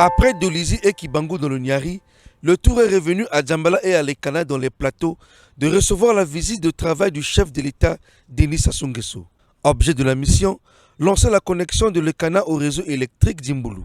Après Dolizy et Kibangu dans le Niari, le tour est revenu à Djambala et à Lekana dans les plateaux de recevoir la visite de travail du chef de l'État, Denis Sassou Nguesso. Objet de la mission, lancer la connexion de Lekana au réseau électrique d'Imbulu.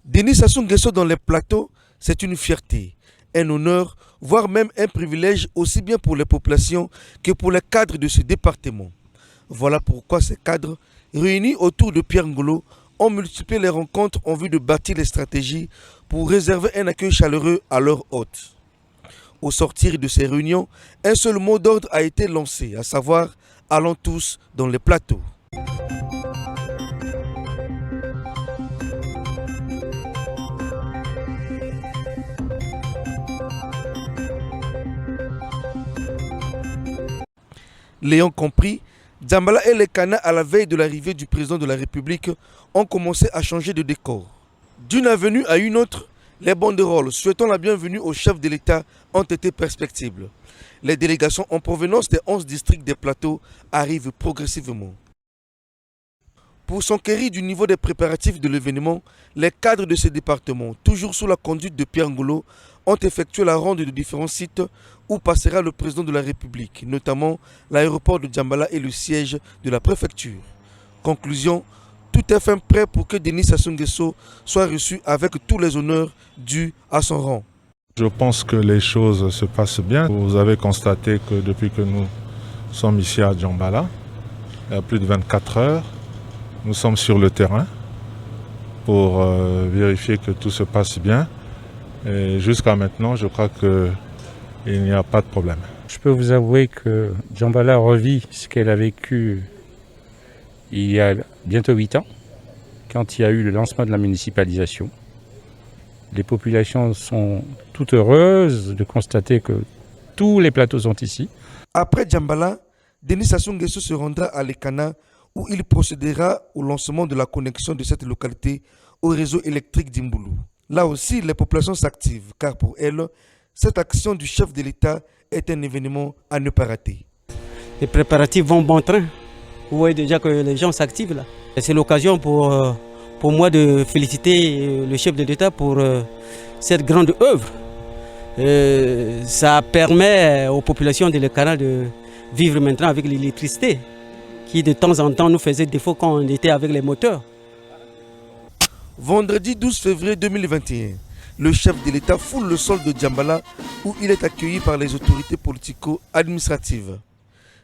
Denis Sassou Nguesso dans les plateaux, c'est une fierté, un honneur, voire même un privilège aussi bien pour les populations que pour les cadres de ce département. Voilà pourquoi ces cadres, réunis autour de Pierre Ngolo, ont multiplié les rencontres en vue de bâtir les stratégies pour réserver un accueil chaleureux à leurs hôtes. Au sortir de ces réunions, un seul mot d'ordre a été lancé, à savoir « Allons tous dans les plateaux ». L'ayant compris, Djambala et Lekana, à la veille de l'arrivée du président de la République, ont commencé à changer de décor. D'une avenue à une autre, les banderoles souhaitant la bienvenue au chef de l'État ont été perspectibles. Les délégations en provenance des 11 districts des plateaux arrivent progressivement. Pour s'enquérir du niveau des préparatifs de l'événement, les cadres de ces départements, toujours sous la conduite de Pierre Ngolo, ont effectué la ronde de différents sites où passera le président de la République, notamment l'aéroport de Djambala et le siège de la préfecture. Conclusion, tout est fin prêt pour que Denis Sassou Nguesso soit reçu avec tous les honneurs dus à son rang. Je pense que les choses se passent bien. Vous avez constaté que depuis que nous sommes ici à Djambala, il y a plus de 24 heures, nous sommes sur le terrain pour vérifier que tout se passe bien. Et jusqu'à maintenant, je crois qu'il n'y a pas de problème. Je peux vous avouer que Djambala revit ce qu'elle a vécu il y a bientôt 8 ans, quand il y a eu le lancement de la municipalisation. Les populations sont toutes heureuses de constater que tous les plateaux sont ici. Après Djambala, Denis Sassou Nguesso se rendra à Lekana où il procédera au lancement de la connexion de cette localité au réseau électrique d'Imbulu. Là aussi, les populations s'activent, car pour elles, cette action du chef de l'État est un événement à ne pas rater. Les préparatifs vont bon train. Vous voyez déjà que les gens s'activent là. C'est l'occasion pour moi de féliciter le chef de l'État pour cette grande œuvre. Ça permet aux populations de Lekana de vivre maintenant avec l'électricité, qui de temps en temps nous faisait défaut quand on était avec les moteurs. Vendredi 12 février 2021, le chef de l'État foule le sol de Djambala où il est accueilli par les autorités politico-administratives.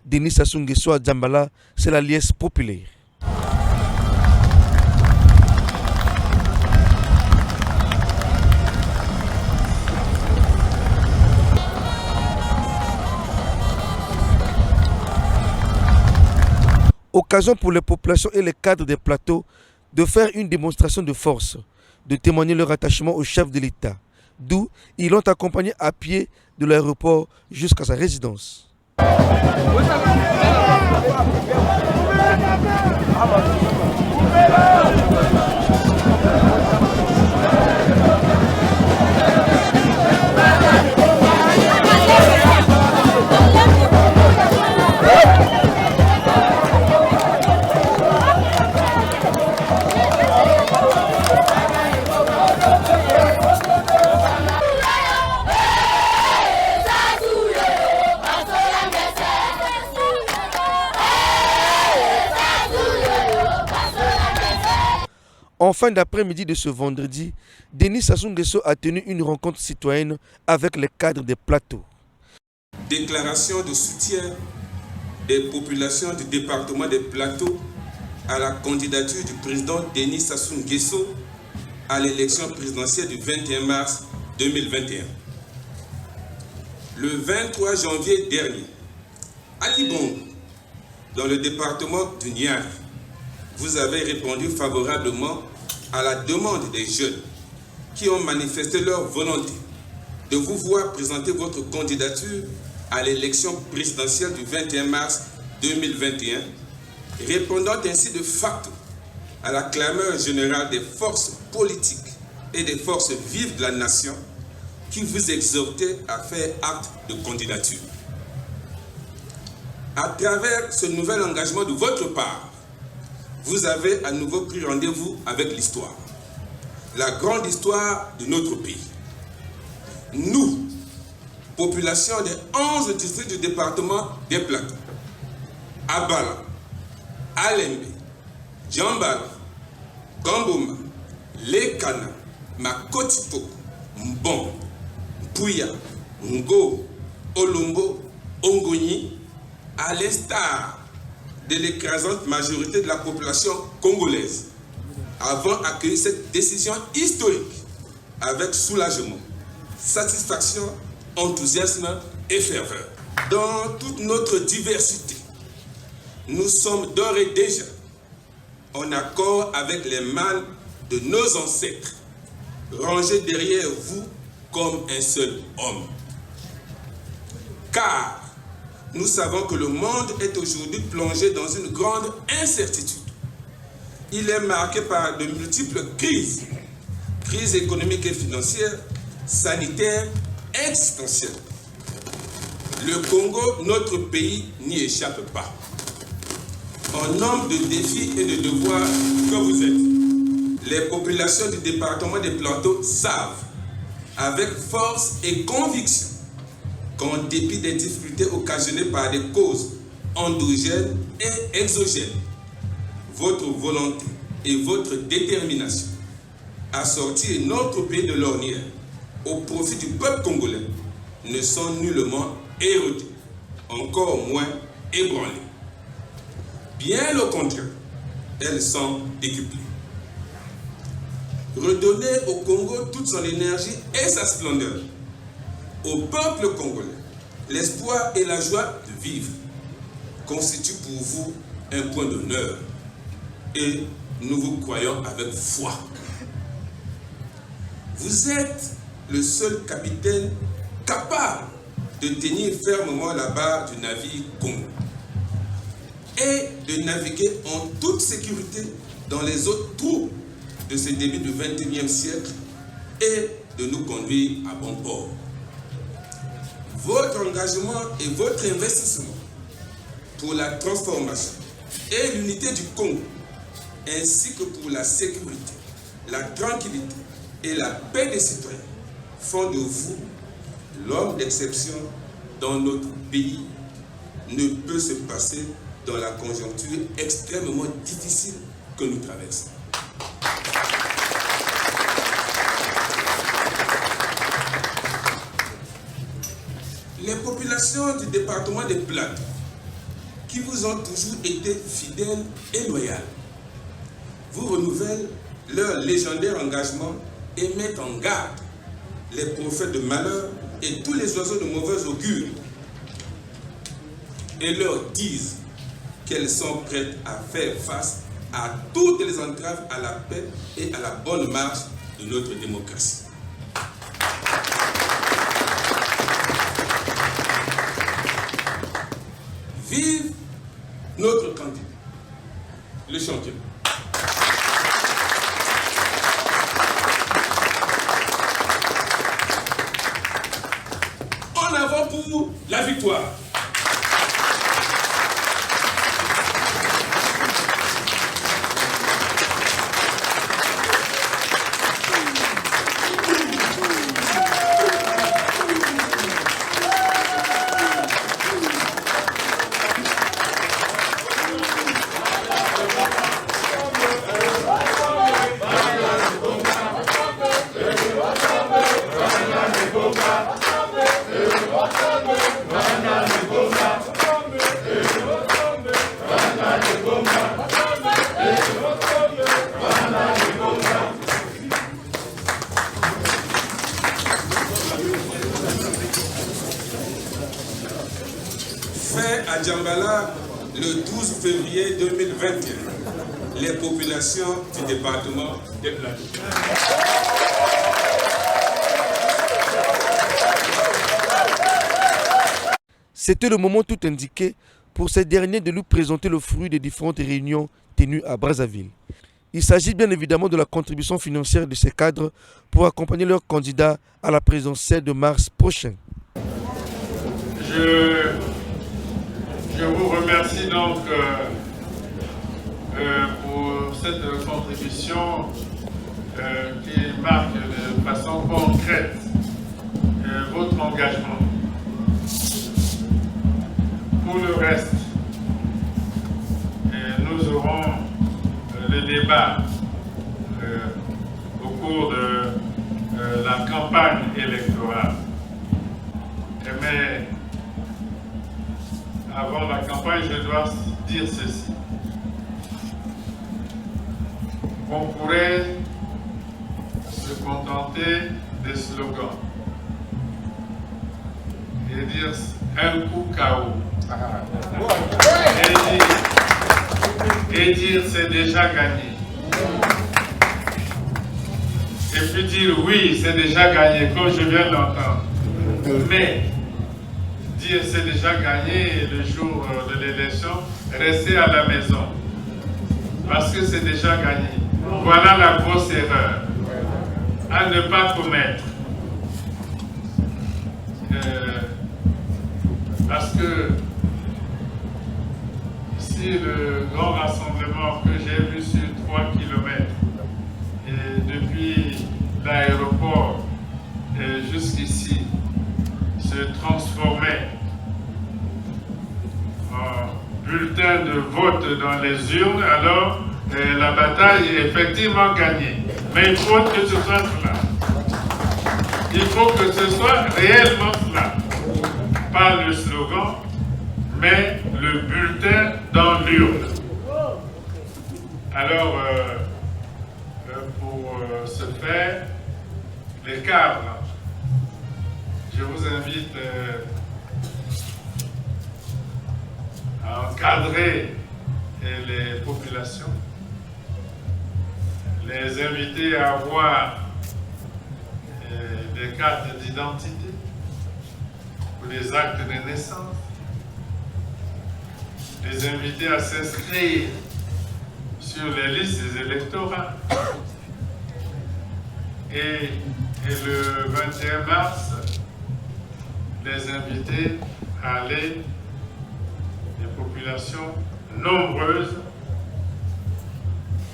Denis Sassou Nguesso à Djambala, c'est la liesse populaire. Occasion pour les populations et les cadres des plateaux de faire une démonstration de force, de témoigner leur attachement au chef de l'État, d'où ils l'ont accompagné à pied de l'aéroport jusqu'à sa résidence. En fin d'après-midi de ce vendredi, Denis Sassou Nguesso a tenu une rencontre citoyenne avec les cadres des plateaux. Déclaration de soutien des populations du département des plateaux à la candidature du président Denis Sassou Nguesso à l'élection présidentielle du 21 mars 2021. Le 23 janvier dernier, à Kibangu, dans le département du Niari, vous avez répondu favorablement à la demande des jeunes qui ont manifesté leur volonté de vous voir présenter votre candidature à l'élection présidentielle du 21 mars 2021, répondant ainsi de facto à la clameur générale des forces politiques et des forces vives de la nation qui vous exhortaient à faire acte de candidature. À travers ce nouvel engagement de votre part, vous avez à nouveau pris rendez-vous avec l'histoire. la grande histoire de notre pays. Nous, population des 11 districts du département des Plateaux, Abala, Alembe, Djambala, Gamboma, Lekana, Makotipo, Mbon, Pouya, Ngo, Olombo, Ongoni, à l'instar de l'écrasante majorité de la population congolaise, avons accueilli cette décision historique avec soulagement, satisfaction, enthousiasme et ferveur. Dans toute notre diversité, nous sommes d'ores et déjà en accord avec les mâles de nos ancêtres, rangés derrière vous comme un seul homme. Car nous savons que le monde est aujourd'hui plongé dans une grande incertitude. Il est marqué par de multiples crises, crises économiques et financières, sanitaires, existentielles. Le Congo, notre pays, n'y échappe pas. En homme de défis et de devoirs que vous êtes, les populations du département des Plateaux savent, avec force et conviction, qu'en dépit des difficultés occasionnées par des causes endogènes et exogènes, votre volonté et votre détermination à sortir notre pays de l'ornière au profit du peuple congolais ne sont nullement érodées, encore moins ébranlées. Bien au contraire, elles sont décuplées. Redonner au Congo toute son énergie et sa splendeur. Au peuple congolais, l'espoir et la joie de vivre constituent pour vous un point d'honneur et nous vous croyons avec foi. Vous êtes le seul capitaine capable de tenir fermement la barre du navire Congo et de naviguer en toute sécurité dans les eaux troubles de ce début du XXIe siècle et de nous conduire à bon port. Votre engagement et votre investissement pour la transformation et l'unité du Congo, ainsi que pour la sécurité, la tranquillité et la paix des citoyens, font de vous l'homme d'exception dont notre pays ne peut se passer dans la conjoncture extrêmement difficile que nous traversons. Les populations du département des Plateaux, qui vous ont toujours été fidèles et loyales, vous renouvellent leur légendaire engagement et mettent en garde les prophètes de malheur et tous les oiseaux de mauvaise augure et leur disent qu'elles sont prêtes à faire face à toutes les entraves à la paix et à la bonne marche de notre démocratie. Vive notre candidat, le champion. En avant pour la victoire. Fait à Djambala le 12 février 2021, les populations du département des Plateaux. C'était le moment tout indiqué pour ces derniers de nous présenter le fruit des différentes réunions tenues à Brazzaville. Il s'agit bien évidemment de la contribution financière de ces cadres pour accompagner leurs candidats à la présidentielle de mars prochain. Je vous remercie donc pour cette contribution qui marque de façon concrète votre engagement. Pour le reste, nous aurons le débat au cours de la campagne électorale. Mais avant la campagne, je dois dire ceci. On pourrait se contenter des slogans et dire un coup KO. Et dire c'est déjà gagné. Et puis dire oui, c'est déjà gagné, comme je viens de l'entendre. Mais dire c'est déjà gagné le jour de l'élection, rester à la maison. Parce que c'est déjà gagné. Voilà la grosse erreur à ne pas commettre. Parce que si le grand rassemblement que j'ai vu sur 3 km et depuis l'aéroport jusqu'ici se transformait en bulletin de vote dans les urnes, alors la bataille est effectivement gagnée. Mais il faut que ce soit cela. Il faut que ce soit réellement cela. Pas le slogan, mais le bulletin dans l'urne. Alors, pour ce faire, les cadres, je vous invite à encadrer les populations, les inviter à avoir des cartes d'identité ou des actes de naissance, les inviter à s'inscrire sur les listes des électorats. Et le 21 mars, les inviter à aller, des populations nombreuses,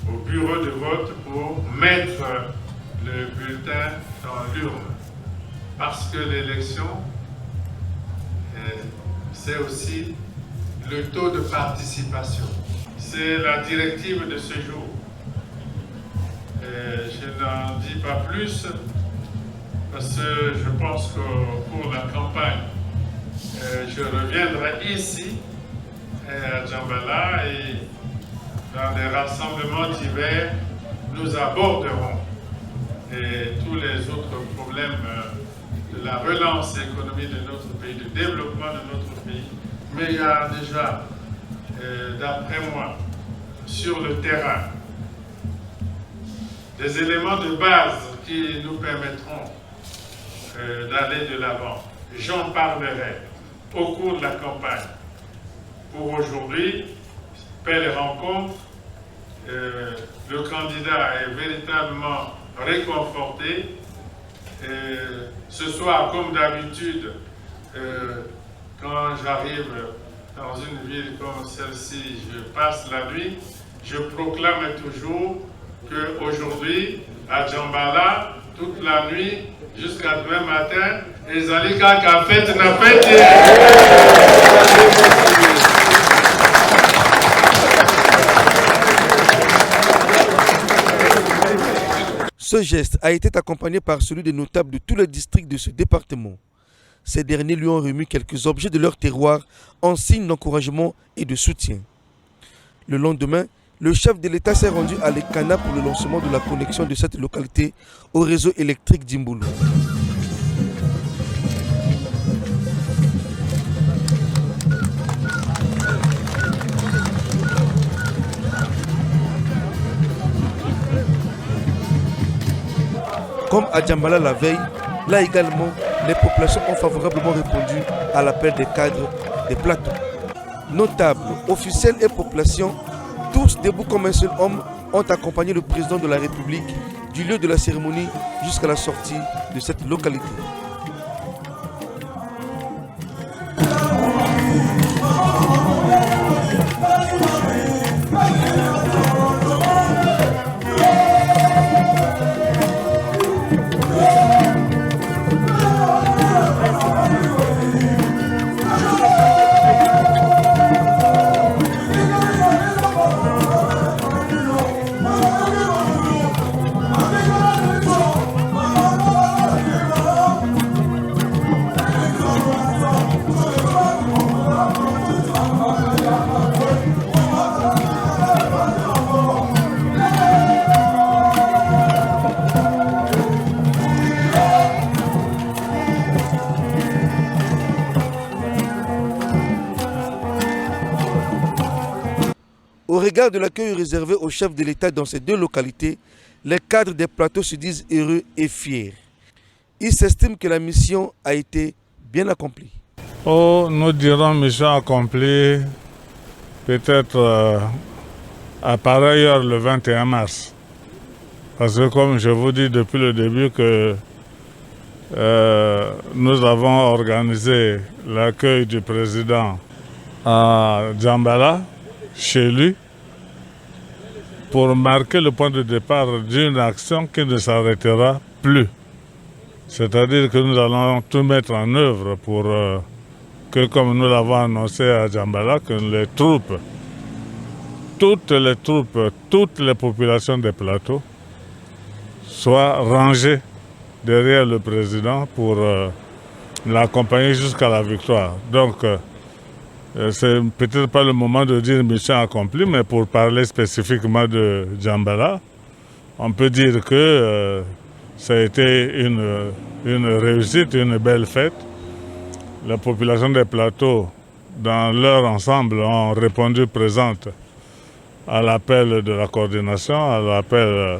au bureau de vote pour mettre le bulletin dans l'urne. Parce que l'élection, c'est aussi le taux de participation. C'est la directive de ce jour. Je n'en dis pas plus parce que je pense que pour la campagne, je reviendrai ici à Djambala et dans des rassemblements divers, nous aborderons tous les autres problèmes de la relance économique de notre pays, du développement de notre pays. Mais il y a déjà, d'après moi, sur le terrain, des éléments de base qui nous permettront d'aller de l'avant. J'en parlerai au cours de la campagne. Pour aujourd'hui, belle rencontre, le candidat est véritablement réconforté. Ce soir, comme d'habitude, quand j'arrive dans une ville comme celle-ci, je passe la nuit, je proclame toujours qu'aujourd'hui, à Djambala, toute la nuit, jusqu'à demain matin, les alika qui a fait n'a fait. Ce geste a été accompagné par celui des notables de tous les districts de ce département. Ces derniers lui ont remis quelques objets de leur terroir en signe d'encouragement et de soutien. Le lendemain, le chef de l'État s'est rendu à l'Ekana pour le lancement de la connexion de cette localité au réseau électrique d'Imboulou. Comme à Djambala la veille, là également, les populations ont favorablement répondu à l'appel des cadres des plateaux. Notables, officiels et populations, tous debout comme un seul homme, ont accompagné le président de la République du lieu de la cérémonie jusqu'à la sortie de cette localité. Au regard de l'accueil réservé au chef de l'État dans ces deux localités, les cadres des plateaux se disent heureux et fiers. Ils s'estiment que la mission a été bien accomplie. Oh, nous dirons mission accomplie peut-être à pareille heure le 21 mars. Parce que comme je vous dis depuis le début que nous avons organisé l'accueil du président à Djambala, chez lui, pour marquer le point de départ d'une action qui ne s'arrêtera plus. C'est-à-dire que nous allons tout mettre en œuvre pour que, comme nous l'avons annoncé à Djambala, que les troupes, toutes les populations des plateaux soient rangées derrière le président pour l'accompagner jusqu'à la victoire. Donc, c'est peut-être pas le moment de dire mission accomplie, mais pour parler spécifiquement de Djambala, on peut dire que ça a été une réussite, une belle fête. La population des plateaux, dans leur ensemble, ont répondu présente à l'appel de la coordination, à l'appel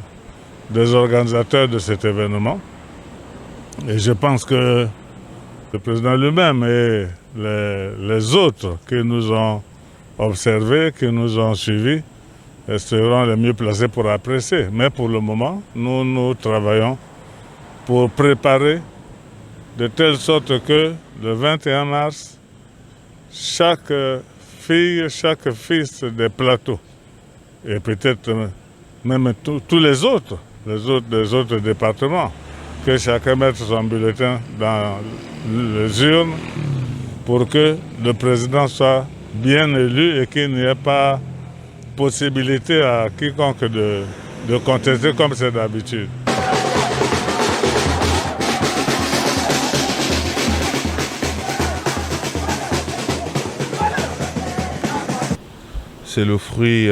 des organisateurs de cet événement. Et je pense que le président lui-même et les autres qui nous ont observés, qui nous ont suivis, seront les mieux placés pour apprécier. Mais pour le moment, nous travaillons pour préparer de telle sorte que le 21 mars, chaque fille, chaque fils des plateaux, et peut-être même tous les autres départements, que chacun mette son bulletin dans les urnes pour que le président soit bien élu et qu'il n'y ait pas possibilité à quiconque de contester comme c'est d'habitude. C'est le fruit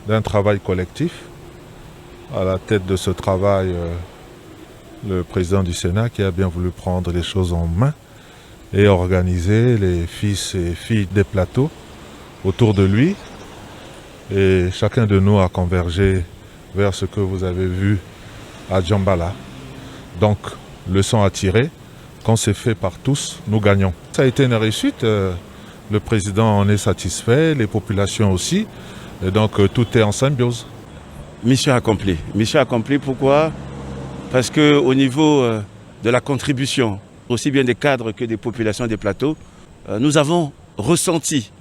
d'un travail collectif. À la tête de ce travail, le président du Sénat qui a bien voulu prendre les choses en main et organiser les fils et filles des plateaux autour de lui. Et chacun de nous a convergé vers ce que vous avez vu à Djambala. Donc, leçon à tirer, quand c'est fait par tous, nous gagnons. Ça a été une réussite, le président en est satisfait, les populations aussi, et donc tout est en symbiose. Mission accomplie. Mission accomplie, pourquoi ? Parce qu'au niveau de la contribution, aussi bien des cadres que des populations des plateaux, nous avons ressenti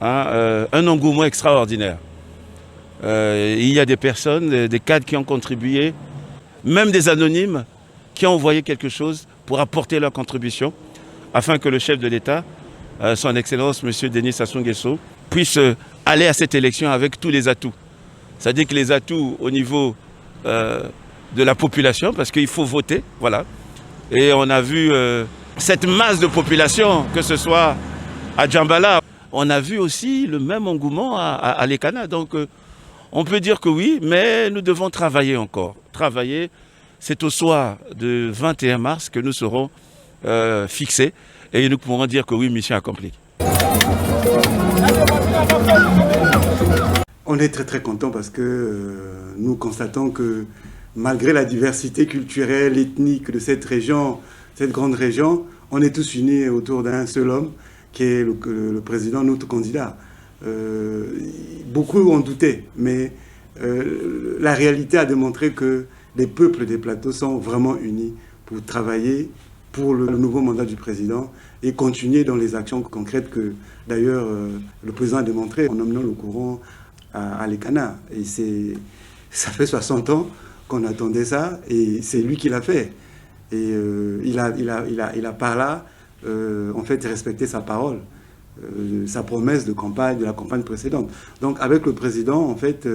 un engouement extraordinaire. Il y a des personnes, des cadres qui ont contribué, même des anonymes, qui ont envoyé quelque chose pour apporter leur contribution, afin que le chef de l'État, son Excellence M. Denis Sassou Nguesso, puisse aller à cette élection avec tous les atouts. C'est-à-dire que les atouts au niveau de la population, parce qu'il faut voter, voilà. Et on a vu cette masse de population, que ce soit à Djambala, on a vu aussi le même engouement à Lekana. Donc on peut dire que oui, mais nous devons travailler encore. Travailler, c'est au soir du 21 mars que nous serons fixés et nous pourrons dire que oui, mission accomplie. On est très très content parce que nous constatons que malgré la diversité culturelle, ethnique de cette région, cette grande région, on est tous unis autour d'un seul homme qui est le président, notre candidat. Beaucoup ont douté, mais la réalité a démontré que les peuples des plateaux sont vraiment unis pour travailler pour le nouveau mandat du président et continuer dans les actions concrètes que d'ailleurs le président a démontré en emmenant le courant à Lekana. Et ça fait 60 ans qu'on attendait ça et c'est lui qui l'a fait. Et il a par là en fait respecté sa parole, sa promesse de la campagne précédente. Donc avec le président, en fait,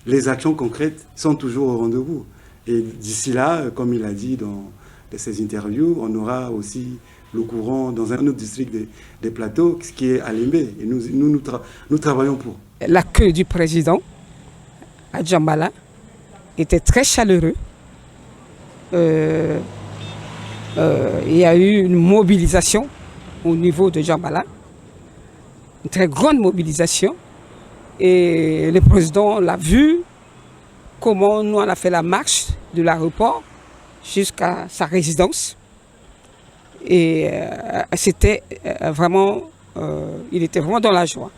les actions concrètes sont toujours au rendez-vous. Et d'ici là, comme il a dit dans ses interviews, on aura aussi le courant dans un autre district des plateaux, ce qui est à Limbe. Et nous travaillons pour. L'accueil du président à Djambala était très chaleureux. Il y a eu une mobilisation au niveau de Djambala, une très grande mobilisation. Et le président l'a vu, comment nous on a fait la marche de l'aéroport jusqu'à sa résidence. Et c'était vraiment, il était vraiment dans la joie.